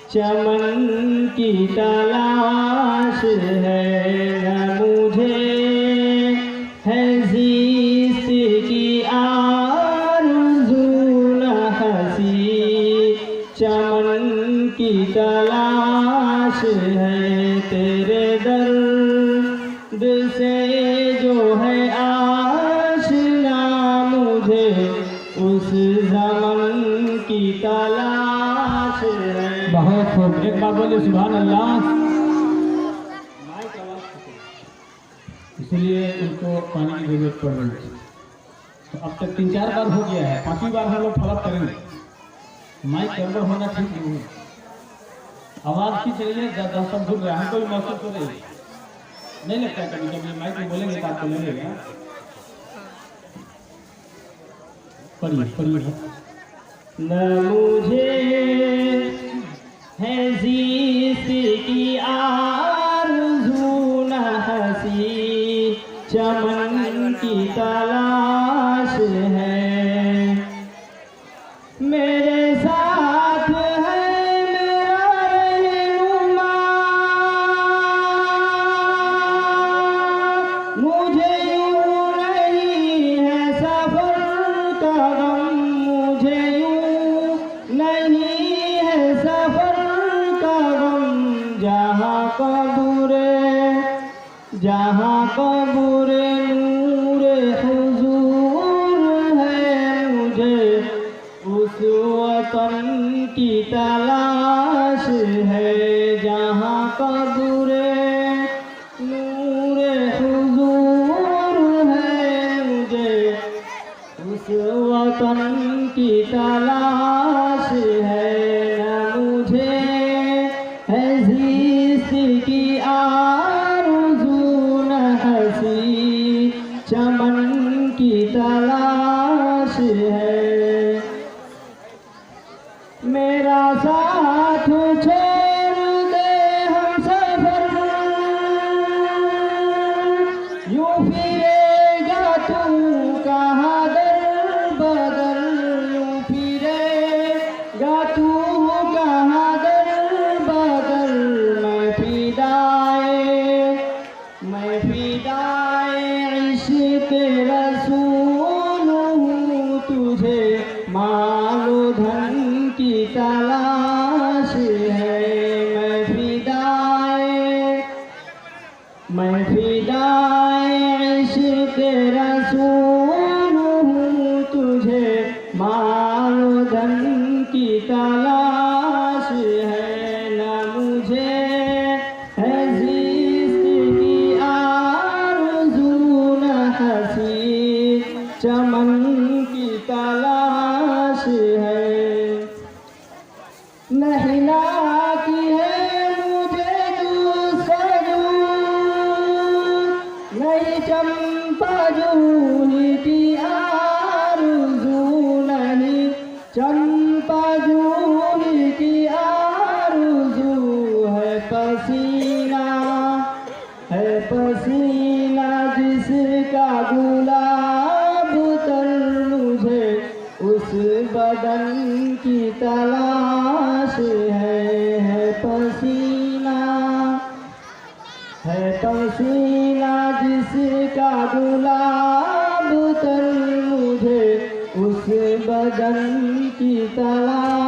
चमन की तलाश है न मुझे, है ज़िस्त की आरज़ू न हंसी। चमन की तलाश है तेरे दर्द से जो है आशना, मुझे उस ज़मन की तलाश है। बहुत खूब, एक बार बोले सुभान अल्लाह। इसलिए उनको पानी की जरूरत पड़ रही थी। तो अब तक 3-4 बार हो गया है, 5वीं बार हम लोग फॉलोअप करेंगे। माइक गड़बड़ होना ठीक नहीं है, आवाज की चलिए दर्शक भूल रहे हैं, हमको भी महसूस हो रही है। नहीं लगता है कभी कभी माइक में बोलेंगे तो आपको लगेगा। पढ़िए न मुझे है ज़िस्त की आरज़ू न हंसी, चमन की तलाश है। मेरे साथ है मेरा रहनुमा, मुझे यूं नहीं है सफर का गम, मुझे यूं नहीं है सफर का गम। जहाँ कब्र नूरे हुजूर है, मुझे उस वतन की तलाश है। जहाँ कब्र नूरे हुजूर है, मुझे उस वतन की तलाश है। न मुझे है ज़िस्त की आरज़ू न हंसी, चमन की तलाश है। मेरा साथ छोड़ दे हम सफर, यूं फिरेगा तू कहाँ दर बदर, यूं फिरेगा तू कहाँ दर बदर। मैं फिदाए इश्क़ रसूल हूँ, तुझे मालो धन की तलाश है। मैं फिदाए इश्क़ रसूल हूँ, तुझे मालो धन की तलाश है। न मुझे है ज़िस्त की आरज़ू न हंसी, चमन की तलाश है। नहीं लाती है मुझे दूसरू, नहीं चंपा जूही की आरज़ू, नहीं चंपा जूही की आरज़ू। है पसीना जिसका गुलाब तर, मुझे उस बदन की तलाश है। है पसीना जिसका गुलाब तर, मुझे उस बदन की तलाश